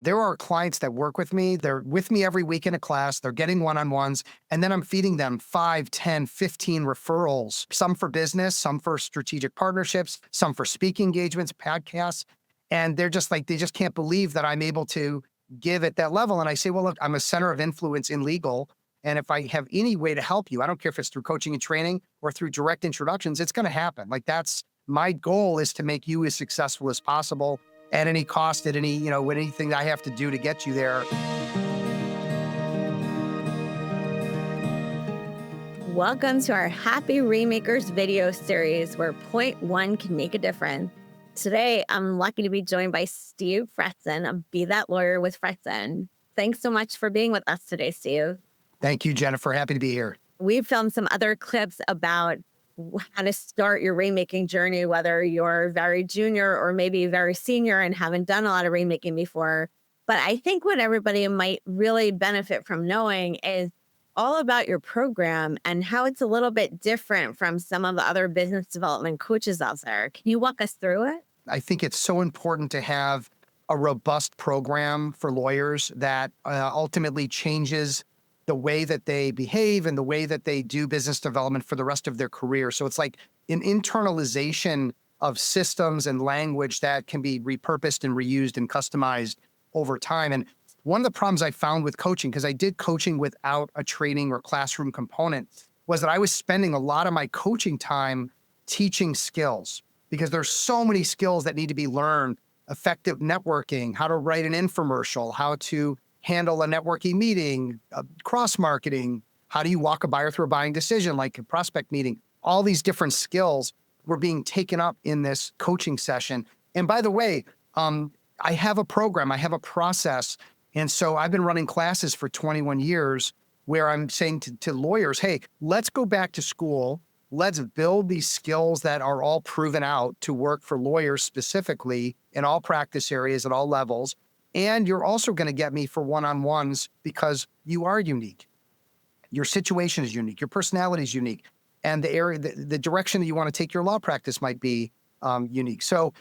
There are clients that work with me. They're with me every week in a class. They're getting one-on-ones, and then I'm feeding them 5, 10, 15 referrals, some for business, some for strategic partnerships, some for speaking engagements, podcasts. And they're just like, they just can't believe that I'm able to give at that level. And I say, well, look, I'm a center of influence in legal. And if I have any way to help you, I don't care if it's through coaching and training or through direct introductions, it's going to happen. Like that's my goal, is to make you as successful as possible at any cost, at any, with anything that I have to do to get you there. Welcome to our Happy Rainmakers video series where point one can make a difference. Today, I'm lucky to be joined by Steve Fretzin of Be That Lawyer with Fretzin. Thanks so much for being with us today, Steve. Thank you, Jennifer. Happy to be here. We've filmed some other clips about how to start your rainmaking journey, whether you're very junior or maybe very senior and haven't done a lot of rainmaking before. But I think what everybody might really benefit from knowing is all about your program and how it's a little bit different from some of the other business development coaches out there. Can you walk us through it? I think it's so important to have a robust program for lawyers that ultimately changes the way that they behave and the way that they do business development for the rest of their career. So it's like an internalization of systems and language that can be repurposed and reused and customized over time. And one of the problems I found with coaching, because I did coaching without a training or classroom component, was that I was spending a lot of my coaching time teaching skills, because there's so many skills that need to be learned: effective networking, how to write an infomercial, how to handle a networking meeting, cross-marketing, how do you walk a buyer through a buying decision, like a prospect meeting. All these different skills were being taken up in this coaching session. And by the way, I have a program, I have a process. And so I've been running classes for 21 years where I'm saying to lawyers, hey, let's go back to school. Let's build these skills that are all proven out to work for lawyers specifically in all practice areas at all levels. And you're also going to get me for one-on-ones because you are unique. Your situation is unique. Your personality is unique. And the area, the direction that you want to take your law practice might be unique. So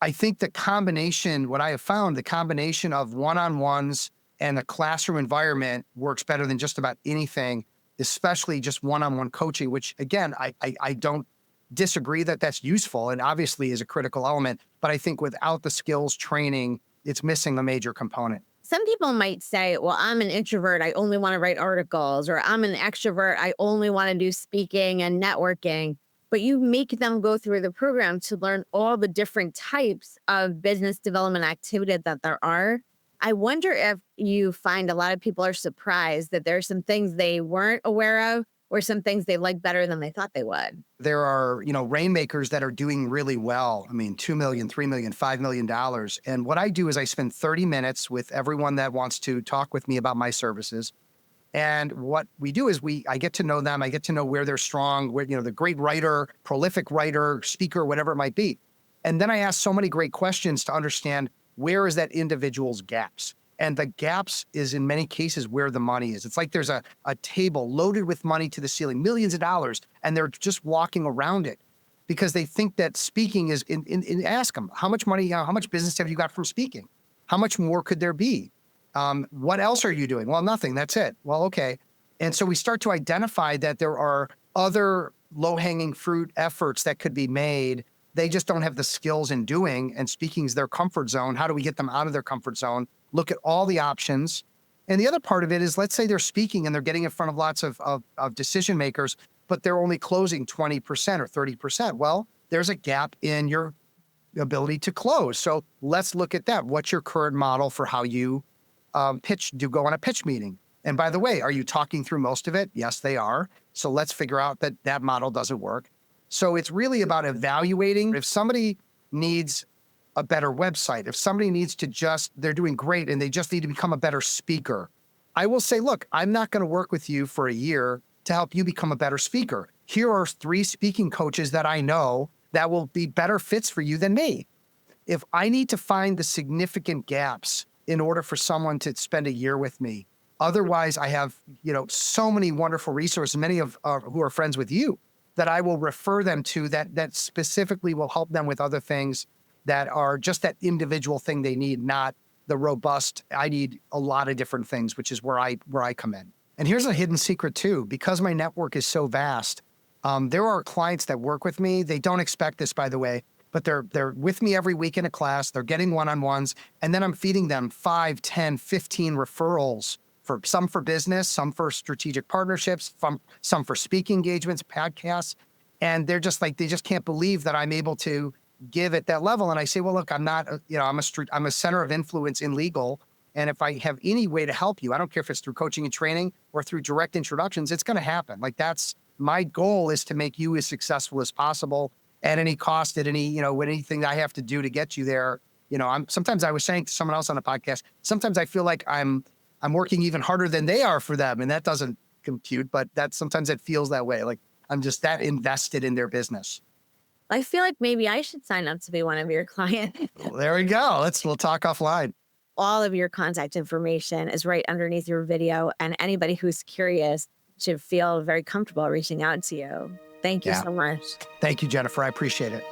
I think the combination, what I have found, the combination of one-on-ones and a classroom environment works better than just about anything, especially just one-on-one coaching, which again, I don't disagree that that's useful and obviously is a critical element, but I think without the skills training, it's missing a major component. Some people might say, well, I'm an introvert, I only want to write articles, or I'm an extrovert, I only want to do speaking and networking. But you make them go through the program to learn all the different types of business development activity that there are. I wonder if you find a lot of people are surprised that there's some things they weren't aware of or some things they like better than they thought they would. There are, rainmakers that are doing really well. I mean, $2 million, $3 million, $5 million. And what I do is I spend 30 minutes with everyone that wants to talk with me about my services. And what we do is I get to know them. I get to know where they're strong, where, the great writer, prolific writer, speaker, whatever it might be. And then I ask so many great questions to understand where is that individual's gaps. And the gaps is in many cases where the money is. It's like there's a table loaded with money to the ceiling, millions of dollars, and they're just walking around it because they think that speaking is ask them, how much money, how much business have you got from speaking? How much more could there be? What else are you doing? Well, nothing. That's it. Well, okay. And so we start to identify that there are other low-hanging fruit efforts that could be made. They just don't have the skills in doing, and speaking is their comfort zone. How do we get them out of their comfort zone? Look at all the options. And the other part of it is, let's say they're speaking and they're getting in front of lots of decision makers, but they're only closing 20% or 30%. Well, there's a gap in your ability to close. So let's look at that. What's your current model for how you go on a pitch meeting? And by the way, are you talking through most of it? Yes, they are. So let's figure out that model doesn't work. So it's really about evaluating. If somebody needs a better website, if somebody needs to they're doing great and they just need to become a better speaker, I will say, look, I'm not going to work with you for a year to help you become a better speaker. Here are 3 speaking coaches that I know that will be better fits for you than me. If I need to find the significant gaps in order for someone to spend a year with me, otherwise I have, so many wonderful resources, many of who are friends with you, that I will refer them to that specifically will help them with other things that are just that individual thing they need, not the robust, I need a lot of different things, which is where I come in. And here's a hidden secret too, because my network is so vast. There are clients that work with me. They don't expect this, by the way, but they're with me every week in a class. They're getting one-on-ones, and then I'm feeding them 5, 10, 15 referrals, for some for business, some for strategic partnerships, some for speaking engagements, podcasts. And they're just like, they just can't believe that I'm able to give at that level. And I say, well, look, I'm not, I'm a center of influence in legal. And if I have any way to help you, I don't care if it's through coaching and training or through direct introductions, it's going to happen. Like, that's my goal, is to make you as successful as possible at any cost, at any, anything that I have to do to get you there. Sometimes I was saying to someone else on a podcast, sometimes I feel like I'm working even harder than they are for them. And that doesn't compute, but sometimes it feels that way. Like, I'm just that invested in their business. I feel like maybe I should sign up to be one of your clients. Well, there we go. We'll talk offline. All of your contact information is right underneath your video, and anybody who's curious should feel very comfortable reaching out to you. Thank you Yeah. so much. Thank you, Jennifer. I appreciate it.